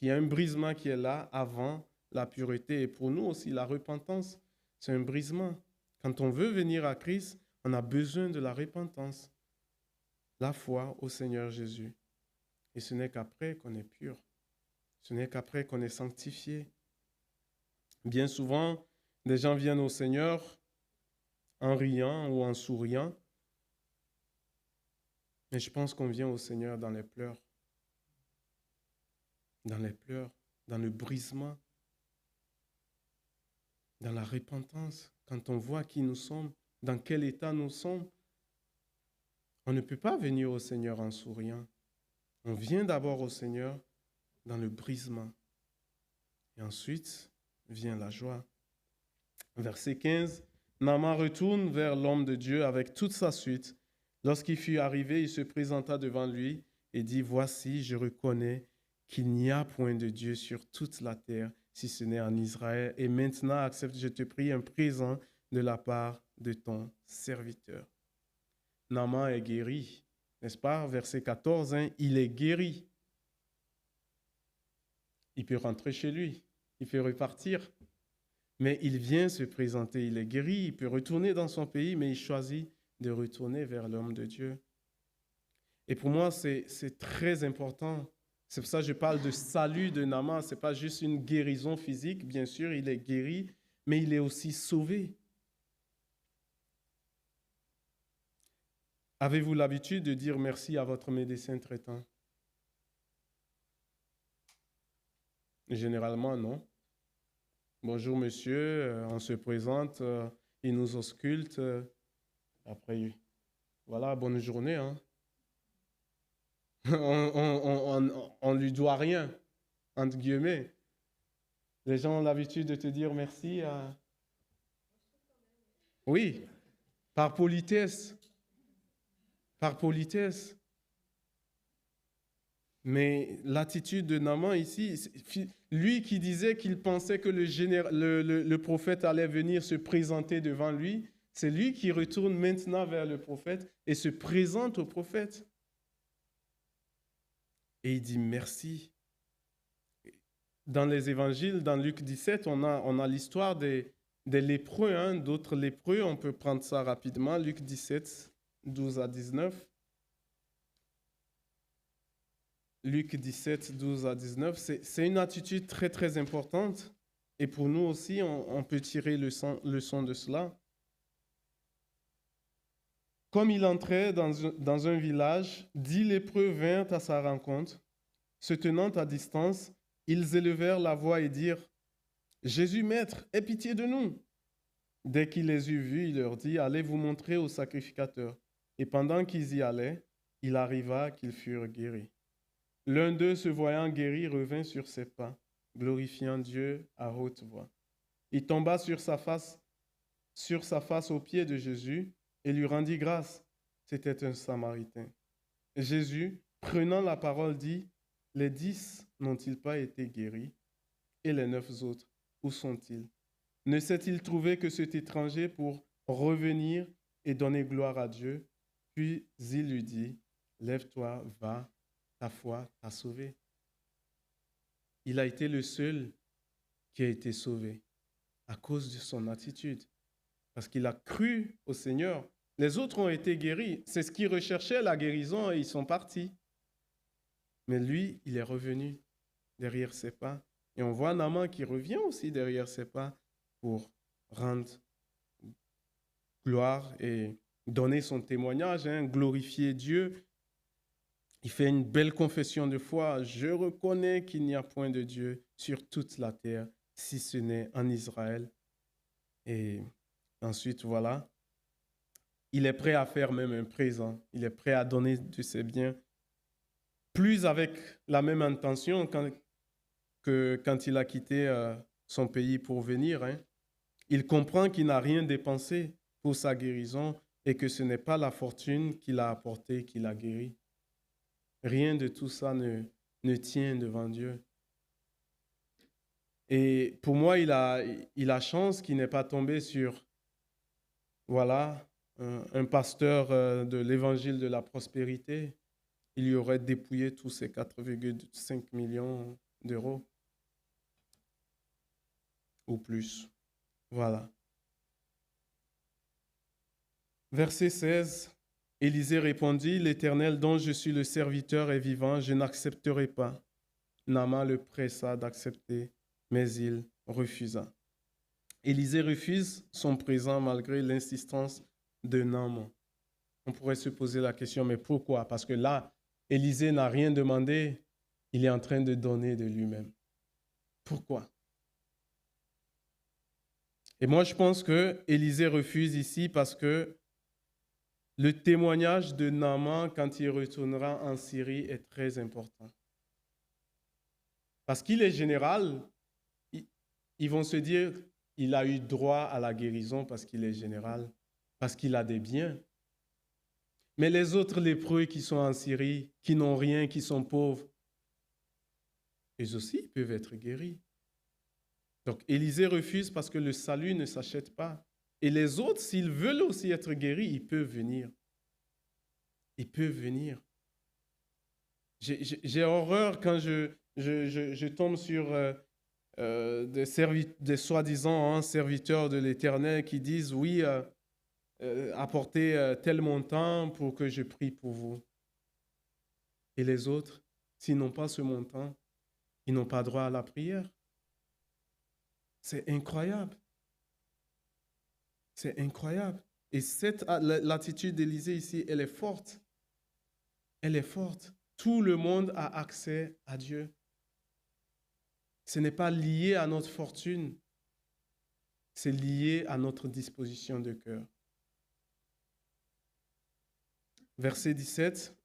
Il y a un brisement qui est là avant la pureté. Et pour nous aussi, la repentance, c'est un brisement. Quand on veut venir à Christ, on a besoin de la repentance, la foi au Seigneur Jésus. Et ce n'est qu'après qu'on est pur. Ce n'est qu'après qu'on est sanctifié. Bien souvent, des gens viennent au Seigneur en riant ou en souriant. Mais je pense qu'on vient au Seigneur dans les pleurs. Dans les pleurs, dans le brisement, dans la repentance. Quand on voit qui nous sommes, dans quel état nous sommes, on ne peut pas venir au Seigneur en souriant. On vient d'abord au Seigneur dans le brisement. Et ensuite vient la joie. Verset 15, Naaman retourne vers l'homme de Dieu avec toute sa suite. Lorsqu'il fut arrivé, il se présenta devant lui et dit, « Voici, je reconnais qu'il n'y a point de Dieu sur toute la terre, si ce n'est en Israël. Et maintenant, accepte, je te prie, un présent de la part de ton serviteur. » Naaman est guéri, n'est-ce pas? Verset 14, il est guéri. Il peut rentrer chez lui, il peut repartir. Mais il vient se présenter, il est guéri, il peut retourner dans son pays, mais il choisit de retourner vers l'homme de Dieu. Et pour moi, c'est très important. C'est pour ça que je parle de salut de Naaman. Ce n'est pas juste une guérison physique, bien sûr, il est guéri, mais il est aussi sauvé. Avez-vous l'habitude de dire merci à votre médecin traitant? Généralement, non. Bonjour monsieur, on se présente, il nous ausculte. Après, voilà, bonne journée. On lui doit rien, entre guillemets. Les gens ont l'habitude de te dire merci. Oui, par politesse. par politesse. Mais l'attitude de Naaman ici, lui qui disait qu'il pensait que le prophète allait venir se présenter devant lui, c'est lui qui retourne maintenant vers le prophète et se présente au prophète. Et il dit merci. Dans les évangiles, dans Luc 17, on a l'histoire des lépreux, hein, d'autres lépreux. On peut prendre ça rapidement. Luc 17, 12 à 19. Luc 17, 12 à 19. C'est une attitude très, très importante. Et pour nous aussi, on peut tirer leçon de cela. Comme il entrait dans un village, 10 lépreux vinrent à sa rencontre. Se tenant à distance, ils élevèrent la voix et dirent « Jésus, Maître, aie pitié de nous !» Dès qu'il les eut vus, il leur dit « Allez vous montrer au sacrificateur. » Et pendant qu'ils y allaient, il arriva qu'ils furent guéris. L'un d'eux, se voyant guéri, revint sur ses pas, glorifiant Dieu à haute voix. Il tomba sur sa face aux pieds de Jésus et lui rendit grâce. C'était un Samaritain. Jésus, prenant la parole, dit « Les 10 n'ont-ils pas été guéris? Et les 9 autres, où sont-ils? Ne s'est-il trouvé que cet étranger pour revenir et donner gloire à Dieu? » Puis il lui dit « Lève-toi, va, ta foi t'a sauvé. » Il a été le seul qui a été sauvé à cause de son attitude, parce qu'il a cru au Seigneur. Les autres ont été guéris. C'est ce qu'ils recherchaient, la guérison, et ils sont partis. Mais lui, il est revenu derrière ses pas. Et on voit Naaman qui revient aussi derrière ses pas pour rendre gloire et donner son témoignage, hein, glorifier Dieu. Il fait une belle confession de foi. « Je reconnais qu'il n'y a point de Dieu sur toute la terre, si ce n'est en Israël. » Et ensuite, voilà, il est prêt à faire même un présent. Il est prêt à donner de ses biens, plus avec la même intention que quand il a quitté son pays pour venir. Hein. Il comprend qu'il n'a rien dépensé pour sa guérison et que ce n'est pas la fortune qu'il a apportée qui l'a guéri. Rien de tout ça ne tient devant Dieu. Et pour moi, il a chance qu'il n'ait pas tombé sur, voilà, un pasteur de l'évangile de la prospérité. Il lui aurait dépouillé tous ses 4,5 millions d'euros ou plus. Voilà. Verset 16. Élisée répondit, « L'Éternel dont je suis le serviteur est vivant, je n'accepterai pas. » Naaman le pressa d'accepter, mais il refusa. Élisée refuse son présent malgré l'insistance de Naaman. On pourrait se poser la question, mais pourquoi? Parce que là, Élisée n'a rien demandé, il est en train de donner de lui-même. Pourquoi? Et moi, je pense que Élisée refuse ici parce que le témoignage de Naaman quand il retournera en Syrie est très important. Parce qu'il est général, ils vont se dire il a eu droit à la guérison parce qu'il est général, parce qu'il a des biens. Mais les autres lépreux qui sont en Syrie, qui n'ont rien, qui sont pauvres, eux aussi peuvent être guéris. Donc Élisée refuse parce que le salut ne s'achète pas. Et les autres, s'ils veulent aussi être guéris, ils peuvent venir. Ils peuvent venir. J'ai horreur quand je tombe sur des soi-disant serviteurs de l'Éternel qui disent « Oui, apportez tel montant pour que je prie pour vous. » Et les autres, s'ils n'ont pas ce montant, ils n'ont pas droit à la prière. C'est incroyable. C'est incroyable. Et l'attitude d'Élisée ici, elle est forte. Elle est forte. Tout le monde a accès à Dieu. Ce n'est pas lié à notre fortune. C'est lié à notre disposition de cœur. Verset 17.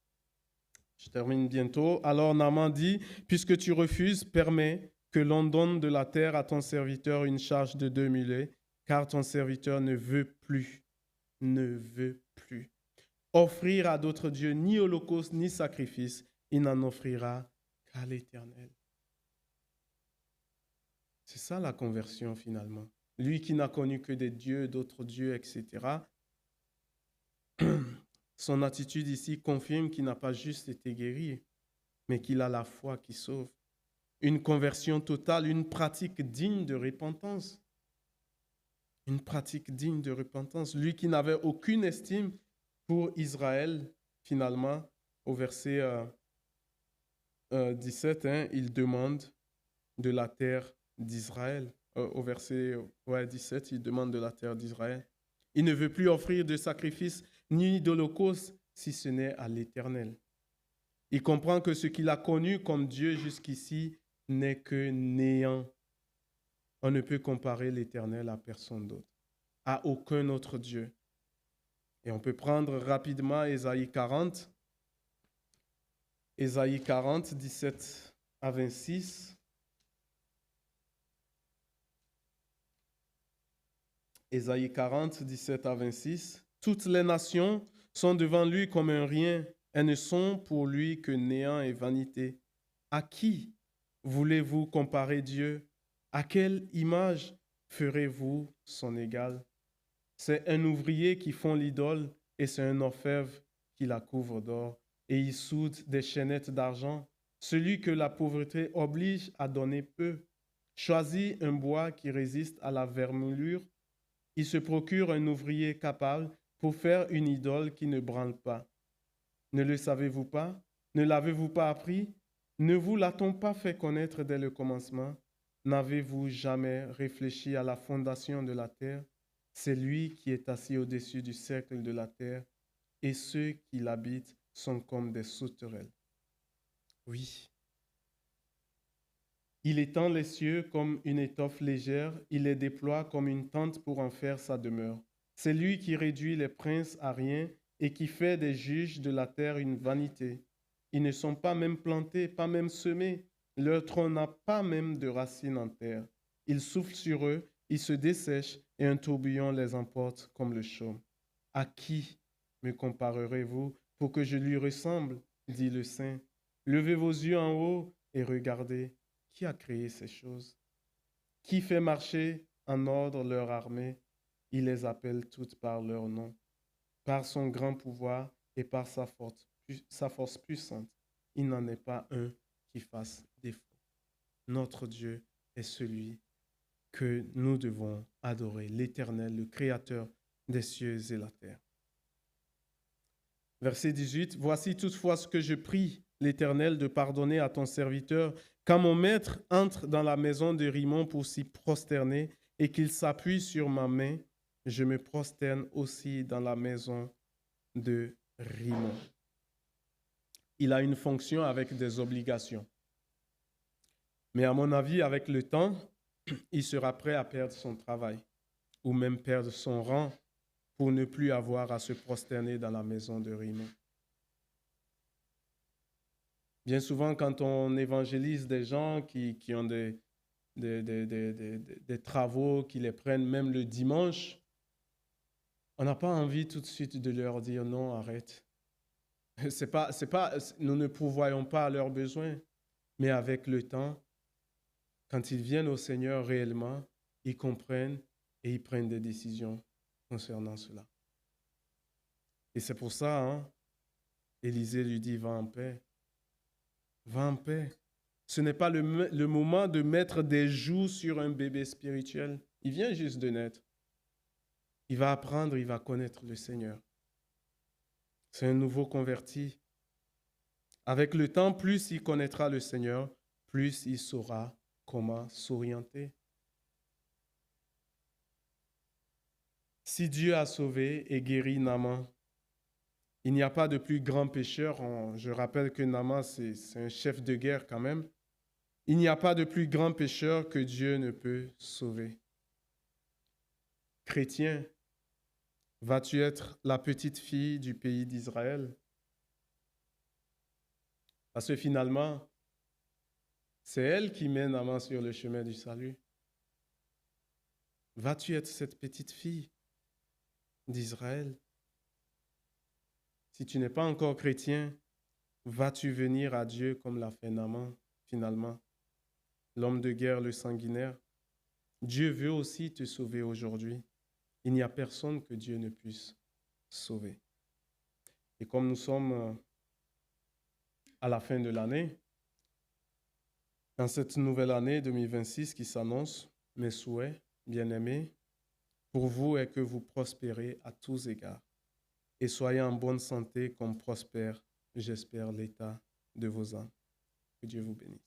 Je termine bientôt. Alors Naaman dit, « Puisque tu refuses, permets que l'on donne de la terre à ton serviteur une charge de 2 mulets, car ton serviteur ne veut plus. » Ne veut plus. offrir à d'autres dieux ni holocauste ni sacrifice. Il n'en offrira qu'à l'Éternel. C'est ça la conversion finalement. Lui qui n'a connu que des dieux, d'autres dieux, etc. Son attitude ici confirme qu'il n'a pas juste été guéri, mais qu'il a la foi qui sauve. Une conversion totale, une pratique digne de repentance. Une pratique digne de repentance. Lui qui n'avait aucune estime pour Israël, finalement, au verset 17, il demande de la terre d'Israël. Au verset 17, il demande de la terre d'Israël. Il ne veut plus offrir de sacrifice ni d'holocauste, si ce n'est à l'Éternel. Il comprend que ce qu'il a connu comme Dieu jusqu'ici n'est que néant. On ne peut comparer l'Éternel à personne d'autre, à aucun autre Dieu. Et on peut prendre rapidement Ésaïe 40. Ésaïe 40, 17 à 26. Ésaïe 40, 17 à 26. Toutes les nations sont devant lui comme un rien. Elles ne sont pour lui que néant et vanité. À qui voulez-vous comparer Dieu? À quelle image ferez-vous son égal? C'est un ouvrier qui fond l'idole et c'est un orfèvre qui la couvre d'or. Et il soude des chaînettes d'argent. Celui que la pauvreté oblige à donner peu choisit un bois qui résiste à la vermoulure. Il se procure un ouvrier capable pour faire une idole qui ne branle pas. Ne le savez-vous pas? Ne l'avez-vous pas appris? Ne vous l'a-t-on pas fait connaître dès le commencement? N'avez-vous jamais réfléchi à la fondation de la terre? C'est lui qui est assis au-dessus du cercle de la terre, et ceux qui l'habitent sont comme des sauterelles. Oui. Il étend les cieux comme une étoffe légère, il les déploie comme une tente pour en faire sa demeure. C'est lui qui réduit les princes à rien et qui fait des juges de la terre une vanité. Ils ne sont pas même plantés, pas même semés, leur tronc n'a pas même de racines en terre. Il souffle sur eux, ils se dessèchent et un tourbillon les emporte comme le chaume. À qui me comparerez-vous pour que je lui ressemble, dit le Saint. Levez vos yeux en haut et regardez. Qui a créé ces choses? Qui fait marcher en ordre leur armée? Il les appelle toutes par leur nom. Par son grand pouvoir et par sa force puissante, il n'en est pas un qui fasse défaut. Notre Dieu est celui que nous devons adorer, l'Éternel, le Créateur des cieux et la terre. Verset 18, « Voici toutefois ce que je prie l'Éternel de pardonner à ton serviteur, quand mon maître entre dans la maison de Rimon pour s'y prosterner et qu'il s'appuie sur ma main, je me prosterne aussi dans la maison de Rimon. » Il a une fonction avec des obligations. Mais à mon avis, avec le temps, il sera prêt à perdre son travail ou même perdre son rang pour ne plus avoir à se prosterner dans la maison de Rimon. Bien souvent, quand on évangélise des gens qui ont des travaux, qui les prennent même le dimanche, on n'a pas envie tout de suite de leur dire non, arrête. Nous ne pourvoyons pas à leurs besoins, mais avec le temps, quand ils viennent au Seigneur réellement, ils comprennent et ils prennent des décisions concernant cela. Et c'est pour ça, Élisée lui dit, va en paix. Va en paix. Ce n'est pas le moment de mettre des joues sur un bébé spirituel. Il vient juste de naître. Il va apprendre, il va connaître le Seigneur. C'est un nouveau converti. Avec le temps, plus il connaîtra le Seigneur, plus il saura comment s'orienter. Si Dieu a sauvé et guéri Naaman, il n'y a pas de plus grand pécheur. Je rappelle que Naaman, c'est un chef de guerre quand même. Il n'y a pas de plus grand pécheur que Dieu ne peut sauver. Chrétien, vas-tu être la petite fille du pays d'Israël? Parce que finalement, c'est elle qui mène Naaman sur le chemin du salut. Vas-tu être cette petite fille d'Israël? Si tu n'es pas encore chrétien, vas-tu venir à Dieu comme l'a fait Naaman, finalement, l'homme de guerre, le sanguinaire? Dieu veut aussi te sauver aujourd'hui. Il n'y a personne que Dieu ne puisse sauver. Et comme nous sommes à la fin de l'année, dans cette nouvelle année 2026 qui s'annonce, mes souhaits, bien-aimés, pour vous est que vous prospérez à tous égards et soyez en bonne santé comme prospère, j'espère, l'état de vos âmes. Que Dieu vous bénisse.